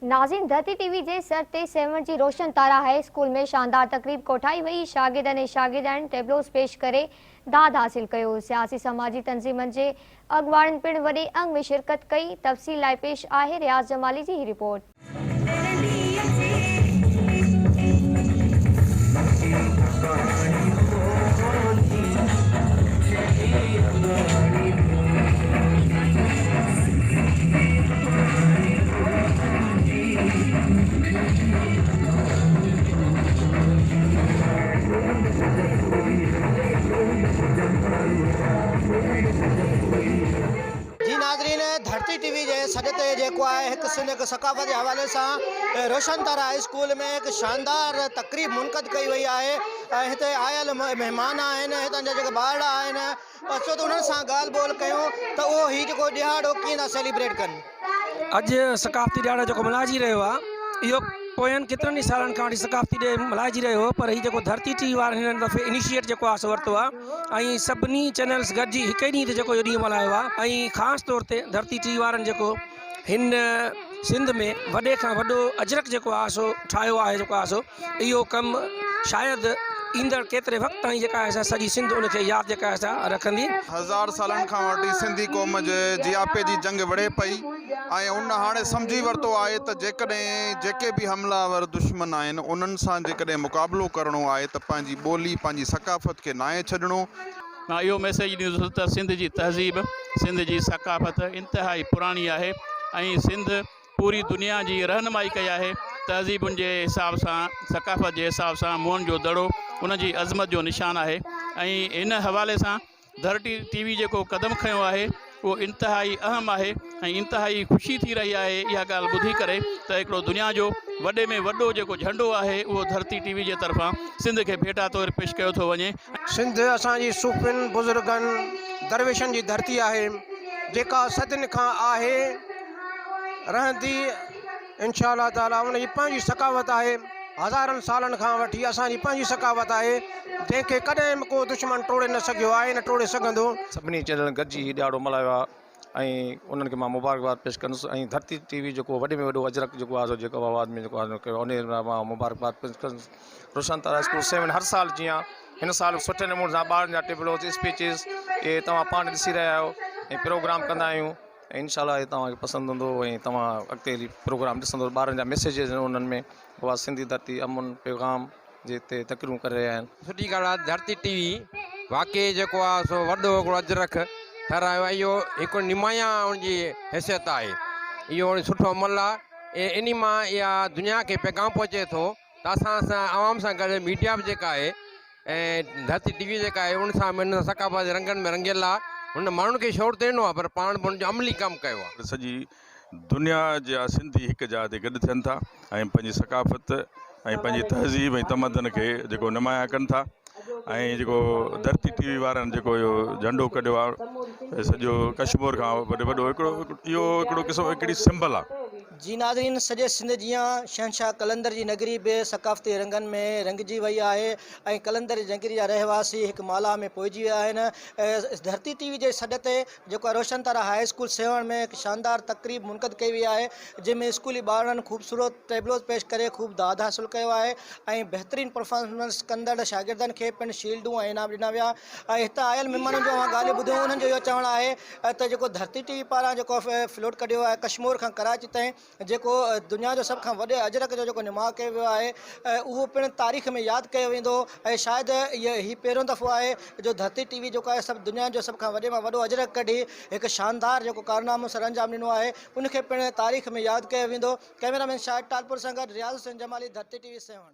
नाज़रीन, धरती टीवी जे सर ते 7 जी रोशन तारा हाई स्कूल में शानदार तकरीब कोठाई वई। शागिर्दनि ऐं शागिर्दाइनि टेबलोस पेश करे दाद हासिल कयो। सियासी समाजी तंज़ीमनि जे अॻुवाणनि पिण वॾे अंग में शिरकत कई। तफ़सील लाइ पेश आहे रियाज़ जमाली जी ही रिपोर्ट। जी नाज़रीन, धरती टीवी जे सॾ ते जेको आहे हिकु सिंध हिकु सकाफ़त जे हवाले सां रोशन तारा हाई स्कूल में हिकु शानदार तक़रीब मुनक़द कई वई आहे। ऐं हिते आयल महिमान आहिनि, हितां जा जेके ॿार आहिनि, अचो त उन्हनि सां ॻाल्हि ॿोल कयूं त उहो हीउ जेको ॾियारो कीअं था सेलिब्रेट कनि। अॼु सकाफ़ती ॾियारो जेको मल्हाइजी रहियो आहे, इहो पोयनि केतिरनि ई सालनि खां वठी सकाफ़ती ॾे मल्हाइजी रहियो हो, पर हीउ जेको धरती टीवी वारनि हिन दफ़े इनिशिएट जेको आहे सो वरितो आहे ऐं सभिनी चैनल्स गॾिजी हिकु ॾींहं ते जेको इहो ॾींहुं मल्हायो आहे। ऐं ख़ासि तौर ते धरती टीवी वारनि जेको हिन सिंध में वॾे खां वॾो अजरक जेको आहे सो ठाहियो आहे, जेको आहे सो इहो कमु शायदि ईंदड़ केतिरे वक़्त ताईं जेका आहे सॼी सिंध उनखे यादि जेका आहे रखंदी। हज़ार सालनि खां वठी सिंधी क़ौम जे जियापे जी जंग विड़े पई ऐं उन हाणे सम्झी वरितो आहे त जेकॾहिं जेके बि हमलावर दुश्मन आहिनि उन्हनि सां जेकॾहिं मुक़ाबिलो करिणो आहे त पंहिंजी ॿोली पंहिंजी सकाफ़त खे नाहे छॾिणो। मां इहो मैसेज ॾींदुसि त सिंध जी तहज़ीब, सिंध जी सकाफ़त इंतिहाई पुराणी आहे ऐं सिंध पूरी दुनिया जी रहनुमाई कई आहे। तहज़ीबुनि जे हिसाब सां, सकाफ़त जे हिसाब सां मुअनि जो दड़ो उन जी अज़मत जो निशान आहे। ऐं इन हवाले सां धरती टीवी जेको क़दम खयों आहे उहो इंतिहाई अहम आहे ऐं इंतिहाई ख़ुशी थी रही आहे इहा ॻाल्हि ॿुधी करे त हिकिड़ो दुनिया जो वॾे में वॾो जेको झंडो आहे उहो धरती टीवी जे तरफ़ां सिंध खे भेटा तौरु पेश कयो थो वञे। सिंध असांजी सूफ़ियुनि बुज़ुर्गनि दरवेशनि जी धरती आहे जेका सदियुनि खां आहे रहंदी इंशा अल्लाह ताला। उनजी पंहिंजी सकाफ़त आहे, हज़ारनि सालनि खां वठी असांजी पंहिंजी सकाफ़त आहे जंहिंखे कॾहिं बि को दुश्मन टोड़े न सघियो आहे, न टोड़े सघंदो। सभिनी चैनल गॾिजी हीउ ॾियारो मल्हायो आहे ऐं उन्हनि खे मां मुबारकबाद पेश कंदुसि। ऐं धरती टीवी जेको वॾे में वॾो अजरक जेको आहे जेको आवाज़ में जेको आहे कयो उन मां मुबारकबाद पेश कंदुसि। रोशन तारा स्कूल 7 हर साल जीअं हिन साल सुठे नमूने सां ॿारनि जा टेबलोस स्पीचिस इहे तव्हां पाण ॾिसी रहिया आहियो ऐं प्रोग्राम कंदा आहियूं ऐं इनशाला इहे तव्हांखे पसंदि हूंदो ऐं तव्हां अॻिते प्रोग्राम ॾिसंदो। ॿारनि जा मैसेजिस उन्हनि में उहा सिंधी धरती अमन पैगाम जे हिते तकरीरूं करे रहिया आहिनि। सुठी ॻाल्हि आहे, धरती टीवी वाक़ई जेको आहे सो वॾो हिकिड़ो अजरक ठाहिरायो आहे। इहो हिकु निमाया उनजी हैसियत आहे, इहो सुठो अमल आहे ऐं इन मां इहा दुनिया खे पैगाम पहुचे थो त असां आवाम सां गॾु मीडिया बि जेका आहे ऐं धरती टीवी जेका आहे उन सां हिन सकाफ़त जे रंगनि में रंगियल आहे। हुन माण्हुनि खे शौर त ॾिनो आहे पर पाण बि हुनजो अमली कमु कयो आहे। सॼी दुनिया जा सिंधी हिकु जाइ ते गॾु थियनि था ऐं पंहिंजी सकाफ़त ऐं पंहिंजी तहज़ीब ऐं तमदन खे जेको नुमाया कनि था। ऐं जेको धरती टीवी वारनि जेको इहो झंडो कढियो आहे सॼो कश्मीर खां वॾो हिकिड़ो इहो हिकिड़ो क़िस्म हिकिड़ी सिंबल आहे। जी नाज़रीन, सॼे सिंध जीअं शहनशाह कलंदर जी नगरी बि सकाफ़ती रंगनि में रंगिजी वई आहे ऐं कलंदर जी नगरी जा रहवासी हिकु माला में पहुची विया आहिनि। धरती टीवी जे सॾ ते जेको आहे रोशन तारा हाई स्कूल 7 में हिकु शानदार तक़रीब मुनक़द कई वई आहे जंहिंमें स्कूली ॿारनि ख़ूबसूरत टेबलोस पेश करे ख़ूब दाद हासिल कयो आहे ऐं बहितरीनु परफॉर्मेंस कंदड़ शागिर्दनि खे पिणु शील्डूं ऐं इनाम ॾिना विया। ऐं हितां आयल महिमाननि जो ॻाल्हियूं ॿुधियूं, उन्हनि जो इहो चवणु आहे त जेको धरती टीवी पारां जेको फ्लोट कढियो आहे कश्मीर खां कराची ताईं जेको दुनिया जो सभ खां वॾे अजरक जो जेको निमाह कयो वियो आहे उहो पिणु तारीख़ में यादि कयो वेंदो ऐं शायदि हीउ पहिरियों दफ़ो आहे जो धरती टीवी जेको आहे सभु दुनिया जो सभ खां वॾे मां वॾो अजरक कढी हिकु शानदार जेको कारनामो सर अंजाम ॾिनो आहे उनखे पिणु तारीख़ में यादि कयो वेंदो। कैमरामैन शाहिद टालपुर सां गॾु रियाज़ हुसैन जमाली, धरती टीवी 7।